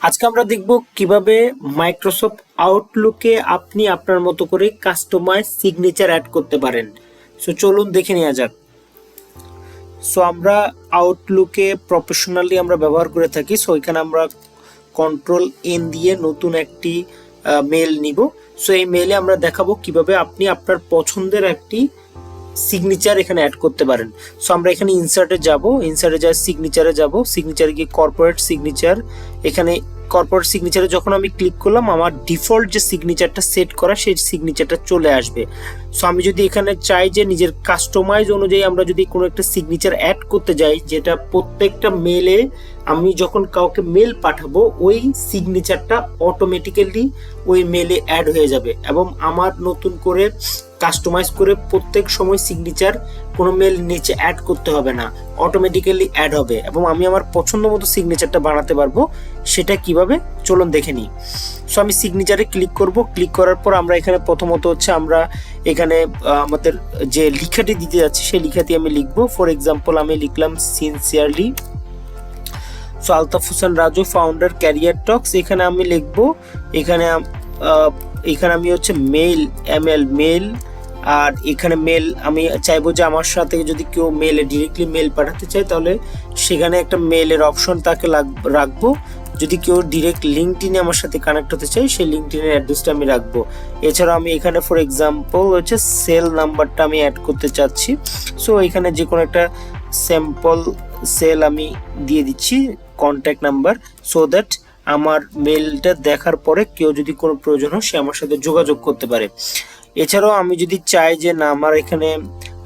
আজকে আমরা দেখব কিভাবে মাইক্রোসফট আউটলুকে আপনি আপনার মতো করে কাস্টমাইজ সিগনেচার অ্যাড করতে পারেন। সো চলুন দেখে নেওয়া যাক। সো আমরা আউটলুকে প্রফেশনালি আমরা ব্যবহার করে থাকি। সো এখানে আমরা কন্ট্রোল এন দিয়ে নতুন একটি মেল নিব। সো এই মেলে আমরা দেখাবো কিভাবে আপনি আপনার পছন্দের একটি সিগনেচার এখানে অ্যাড করতে পারেন। সো আমরা এখানে ইনসার্টে যাব, ইনসার্টে যাই সিগনেচারে যাব, সিগনেচারে গিয়ে কর্পোরেট সিগনেচার, এখানে কর্পোরেট সিগনেচারে যখন আমি ক্লিক করলাম আমার ডিফল্ট যে সিগনেচারটা সেট করা সেই সিগনেচারটা চলে আসবে। সো আমি যদি এখানে চাই যে নিজের কাস্টমাইজ অনুযায়ী আমরা যদি কোনো একটা সিগনেচার অ্যাড করতে যাই, যেটা প্রত্যেকটা মেলে আমি যখন কাউকে মেল পাঠাবো ওই সিগনেচারটা অটোমেটিক্যালি ওই মেলে অ্যাড হয়ে যাবে এবং আমার নতুন করে কাস্টমাইজ করে প্রত্যেক সময় সিগনেচার কোনো মেল নিচে অ্যাড করতে হবে না, অটোমেটিক্যালি অ্যাড হবে এবং আমি আমার পছন্দ মতো সিগনেচারটা বানাতে পারবো। সেটা কিভাবে চলুন দেখে নিই। সো আমি সিগনেচারে ক্লিক করব, ক্লিক করার পর আমরা এখানে প্রথমত হচ্ছে আমরা এখানে আমাদের যে লেখাটি দিতে যাচ্ছি সেই লেখাটি আমি লিখবো। ফর এক্সাম্পল আমি লিখলাম sincerely. So Altaf Hossain Raju, founder, career talks. এখানে আমি লিখবো, এখানে আমি হচ্ছে মেল মেল, আর এখানে মেল আমি চাইবো যে আমার সাথে যদি কেউ মেলে ডিরেক্টলি মেল পাঠাতে চায় তাহলে সেখানে একটা মেলের অপশন তাকে রাখবো। যদি কেউ ডিরেক্ট লিঙ্কডিনে আমার সাথে কানেক্ট হতে চাই সেই লিঙ্কডিনের অ্যাড্রেসটা আমি রাখবো। এছাড়াও আমি এখানে ফর এক্সাম্পল হচ্ছে সেল নাম্বারটা আমি অ্যাড করতে চাচ্ছি। সো এখানে যে কোনো একটা স্যাম্পল সেল আমি দিয়ে দিচ্ছি কন্ট্যাক্ট নাম্বার, সো দ্যাট আমার মেলটা দেখার পরে কেউ যদি কোনো প্রয়োজন হয় সে আমার সাথে যোগাযোগ করতে পারে। এছাড়াও আমি যদি চাই যে না আমার এখানে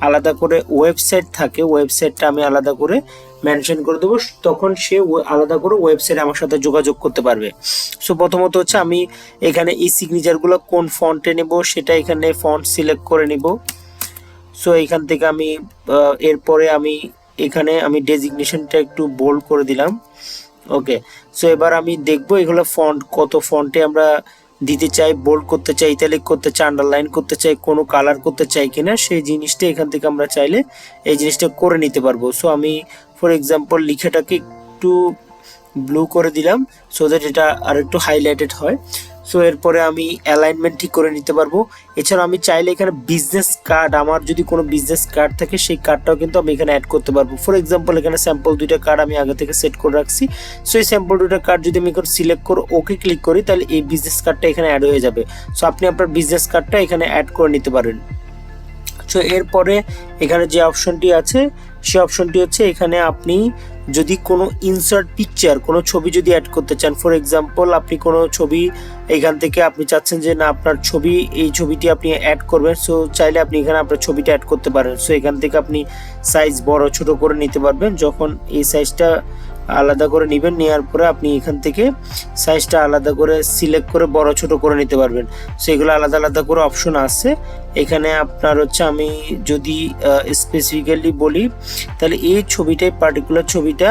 আলাদা করে ওয়েবসাইট থাকে, ওয়েবসাইটটা আমি আলাদা করে মেনশন করে দেবো, তখন সে আলাদা করে ওয়েবসাইটে আমার সাথে যোগাযোগ করতে পারবে। সো প্রথমত হচ্ছে আমি এখানে এই সিগনেচারগুলো কোন ফন্টে নেব সেটা এখানে ফন্ট সিলেক্ট করে নিব। সো এখান থেকে আমি এরপরে এখানে আমি ডেজিগনেশনটা একটু বোল্ড করে দিলাম। ওকে, সো এবার আমি দেখবো এগুলো ফন্ট কত ফন্টে আমরা দিতে চাই, বোল্ড করতে চাই, ইটালিক করতে চাই, আন্ডারলাইন করতে চাই, কোনো কালার করতে চাই কিনা সেই জিনিসটা এখান থেকে আমরা চাইলে এই জিনিসটা করে নিতে পারবো। সো আমি ফর এক্সাম্পল লিখাটাকে একটু ব্লু করে দিলাম সো দ্যাট এটা আর একটু হাইলাইটেড হয়। সো এরপরে আমি অ্যালাইনমেন্ট ঠিক করে নিতে পারবো। এছাড়া আমি চাইলে এখানে বিজনেস কার্ড, আমার যদি কোনো বিজনেস কার্ড থাকে সেই কার্ডটাও কিন্তু আমি এখানে অ্যাড করতে পারবো। ফর এক্সাম্পল এখানে স্যাম্পল দুইটা কার্ড আমি আগে থেকে সেট করে রাখছি। সো এই স্যাম্পল দুইটা কার্ড যদি আমি এখন সিলেক্ট করে ওকে ক্লিক করি তাহলে এই বিজনেস কার্ডটা এখানে অ্যাড হয়ে যাবে। সো আপনি আপনার বিজনেস কার্ডটা এখানে অ্যাড করে নিতে পারেন। সো এরপরে এখানে যে অপশনটি আছে সেই অপশনটি হচ্ছে এখানে আপনি যদি কোনো ইনসার্ট পিকচার, কোনো ছবি যদি অ্যাড করতে চান, ফর এক্সাম্পল আপনি কোনো ছবি এখান থেকে আপনি চাচ্ছেন যে না আপনার ছবি, এই ছবিটি আপনি অ্যাড করবেন, সো চাইলে আপনি এখানে আপনার ছবিটা অ্যাড করতে পারেন। সো এখান থেকে আপনি সাইজ বড় ছোট করে নিতে পারবেন। যখন এই সাইজটা আলাদা করে নেবেন, নেওয়ার পরে আপনি এখান থেকে সাইজটা আলাদা করে সিলেক্ট করে বড় ছোট করে নিতে পারবেন। সেগুলো আলাদা আলাদা করে অপশন আছে এখানে। আপনার হচ্ছে আমি যদি স্পেসিফিক্যালি বলি তাহলে এই ছবিটাই, পার্টিকুলার ছবিটা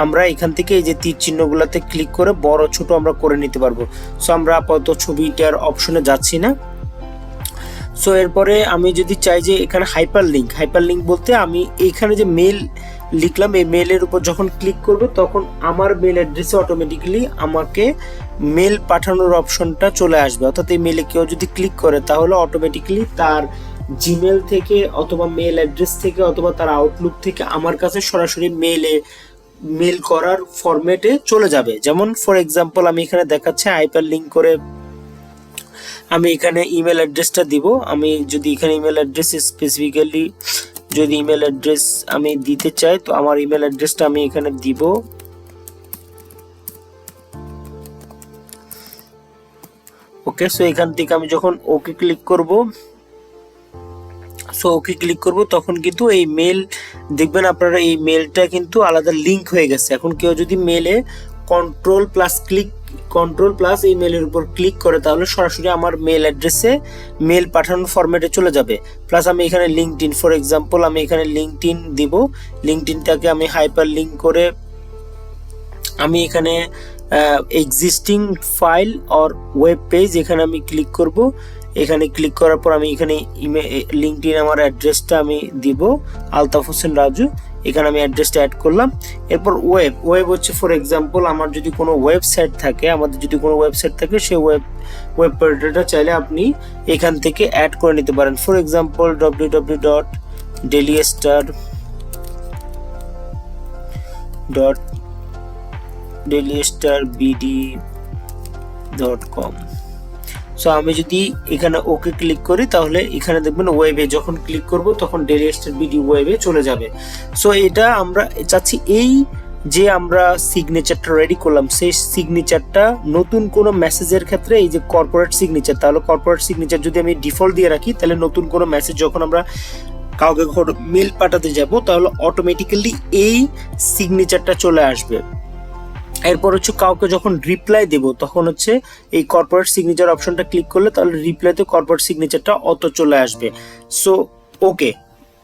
আমরা এখান থেকে এই যে তীর চিহ্নগুলোতে ক্লিক করে বড় ছোট আমরা করে নিতে পারবো। সো আমরা আপাতত ছবিটার অপশনে যাচ্ছি না। সো এরপরে আমি যদি চাই যে এখানে হাইপার লিঙ্ক বলতে আমি এইখানে যে মেল লিখলাম এই মেলের উপর যখন ক্লিক করবে তখন আমার মেল অ্যাড্রেসে অটোমেটিক্যালি আমাকে মেল পাঠানোর অপশনটা চলে আসবে। অর্থাৎ এই মেলে কেউ যদি ক্লিক করে তাহলে অটোমেটিক্যালি তার জিমেল থেকে অথবা মেল অ্যাড্রেস থেকে অথবা তার আউটলুক থেকে আমার কাছে সরাসরি মেল করার ফরম্যাটে চলে যাবে। যেমন ফর এক্সাম্পল আমি এখানে দেখাচ্ছি হাইপার লিঙ্ক করে আমি এখানে ইমেল অ্যাড্রেসটা দিব। আমি যদি এখানে ইমেল অ্যাড্রেস স্পেসিফিক্যালি যদি ইমেল অ্যাড্রেস আমি দিতে চাই তো আমার ইমেল অ্যাড্রেসটা আমি এখানে দিব। ওকে, সো এখান থেকে আমি যখন ওকে ক্লিক করব, সো ওকে ক্লিক করব তখন কিন্তু এই মেল দেখবেন আপনারা এই মেলটা কিন্তু আলাদা লিঙ্ক হয়ে গেছে। এখন কেউ যদি মেলে কন্ট্রোল প্লাস এই মেলের উপর ক্লিক করে তাহলে সরাসরি আমার মেল অ্যাড্রেসে মেল পাঠানোর ফরম্যাটে চলে যাবে। প্লাস আমি এখানে লিঙ্কডইন, ফর এক্সাম্পল আমি এখানে লিঙ্কডইন দিব, লিঙ্কডইনটাকে আমি হাইপার লিঙ্ক করে আমি এখানে existing file or web page এখানে আমি ক্লিক করব। এখানে ক্লিক করার পর আমি এখানে লিঙ্কডইন আমার অ্যাড্রেসটা আমি দিব আলতাফ হোসেন রাজু। এখানে আমি অ্যাড্রেসটা অ্যাড করলাম। এরপর ওয়েব হচ্ছে ফর এক্সাম্পল আমার যদি কোনো ওয়েবসাইট থাকে, আমাদের যদি কোনো ওয়েবসাইট থাকে সেই ওয়েব পোর্টালটা চাইলে আপনি এখান থেকে অ্যাড করে নিতে পারেন। For example www.dailystar.dailystarbd.com। সো আমি যদি এখানে ওকে ক্লিক করি তাহলে এখানে দেখবেন ওয়েবে যখন ক্লিক করব তখন ডেইলি স্টার বিডি ওয়েবে চলে যাবে। সো এটা আমরা চাচ্ছি এই যে আমরা সিগনেচারটা রেডি করলাম সেই সিগনেচারটা নতুন কোনো মেসেজের ক্ষেত্রে, এই যে কর্পোরেট সিগনেচার, তাহলে কর্পোরেট সিগনেচার যদি আমি ডিফল্ট দিয়ে রাখি তাহলে নতুন কোনো মেসেজ যখন আমরা কাউকে মেল পাঠাতে যাব তাহলে অটোমেটিক্যালি এই সিগনেচারটা চলে আসবে। এরপর হচ্ছে কাউকে যখন রিপ্লাই দেব তখন হচ্ছে এই কর্পোরেট সিগনেচার অপশনটা ক্লিক করলে তাহলে রিপ্লাইতে কর্পোরেট সিগনেচারটা অটো চলে আসবে। So okay,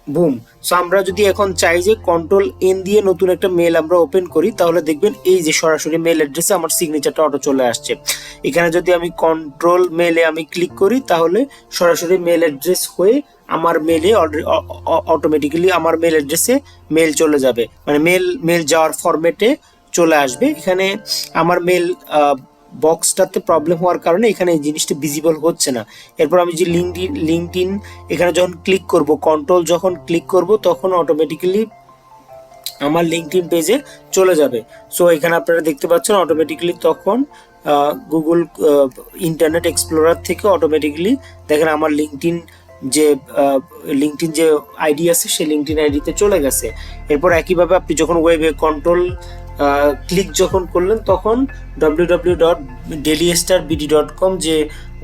broom. সো আমরা যদি এখন চাই যে কন্ট্রোল এন দিয়ে নতুন একটা মেল আমরা ওপেন করি তাহলে দেখবেন এই যে সরাসরি মেল অ্যাড্রেসে আমার সিগনেচারটা অটো চলে আসছে। এখানে যদি আমি কন্ট্রোল মেলে আমি ক্লিক করি তাহলে সরাসরি মেল অ্যাড্রেস হয়ে আমার মেলে অটোমেটিক্যালি আমার মেল অ্যাড্রেসে মেল চলে যাবে, মানে মেল যাওয়ার ফরম্যাটে চলে আসবে। এখানে আমার মেল বক্সটাতে প্রবলেম হওয়ার কারণে এখানে এই জিনিসটা ভিজিবল হচ্ছে না। এরপর আমি যে লিঙ্কডইন এখানে যখন ক্লিক করব, কন্ট্রোল যখন ক্লিক করব তখন অটোমেটিক্যালি আমার লিঙ্কডইন পেজে চলে যাবে। সো এখানে আপনারা দেখতে পাচ্ছেন অটোমেটিক্যালি তখন গুগল ইন্টারনেট এক্সপ্লোরার থেকে অটোমেটিক্যালি দেখেন আমার লিঙ্কডইন যে আইডি আছে সেই লিঙ্কডইন আইডিতে চলে গেছে। এরপর একইভাবে আপনি যখন ওয়েবে কন্ট্রোল ক্লিক যখন করলেন তখন www.dailystarbd.com যে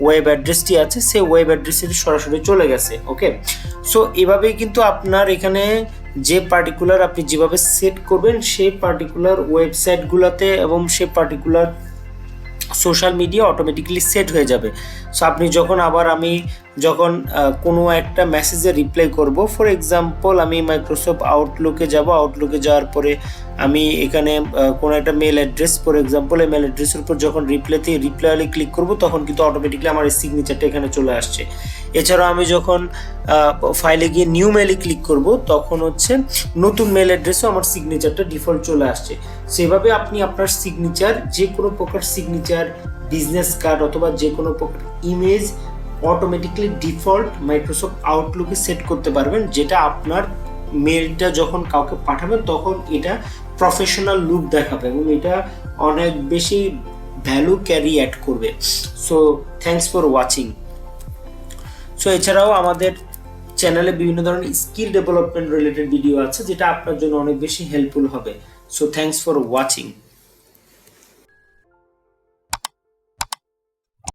ওয়েব অ্যাড্রেসটি আছে সেই ওয়েব অ্যাড্রেসে সরাসরি চলে গেছে। ওকে, সো এভাবেই কিন্তু আপনার এখানে যে পার্টিকুলার আপনি যেভাবে সেট করবেন সেই পার্টিকুলার ওয়েবসাইটগুলোতে এবং সেই particular social media automatically set হয়ে যাবে। সো আপনি আমি যখন কোনো একটা মেসেজে রিপ্লাই করব, ফর এক্সাম্পল আমি মাইক্রোসফট আউটলুকে যাব, আউটলুকে যাওয়ার পরে আমি এখানে কোনো একটা মেল অ্যাড্রেস, ফর এক্সাম্পল এই মেল অ্যাড্রেসের উপর যখন রিপ্লাই ক্লিক করব তখন কিন্তু অটোমেটিক্যালি আমার এই সিগনেচারটা এখানে চলে আসছে। এছাড়াও আমি যখন ফাইলে গিয়ে নিউ মেলে ক্লিক করব তখন হচ্ছে নতুন মেল অ্যাড্রেসও আমার সিগনেচারটা ডিফল্ট চলে আসছে। সেভাবে আপনি আপনার সিগনেচার, যে কোনো প্রকার সিগনেচার, বিজনেস কার্ড অথবা যে কোনো প্রকার ইমেজ অটোমেটিক্যালি ডিফল্ট মাইক্রোসফট আউটলুকে সেট করতে পারবেন, যেটা আপনার মেলটা যখন কাউকে পাঠাবেন তখন এটা প্রফেশনাল লুক দেখাবে এবং এটা অনেক বেশি ভ্যালু ক্যারি অ্যাড করবে। So thanks for watching. So এছাড়াও আমাদের চ্যানেলে বিভিন্ন ধরনের স্কিল ডেভেলপমেন্ট রিলেটেড ভিডিও আছে যেটা আপনার জন্য অনেক বেশি হেল্পফুল হবে। So thanks for watching.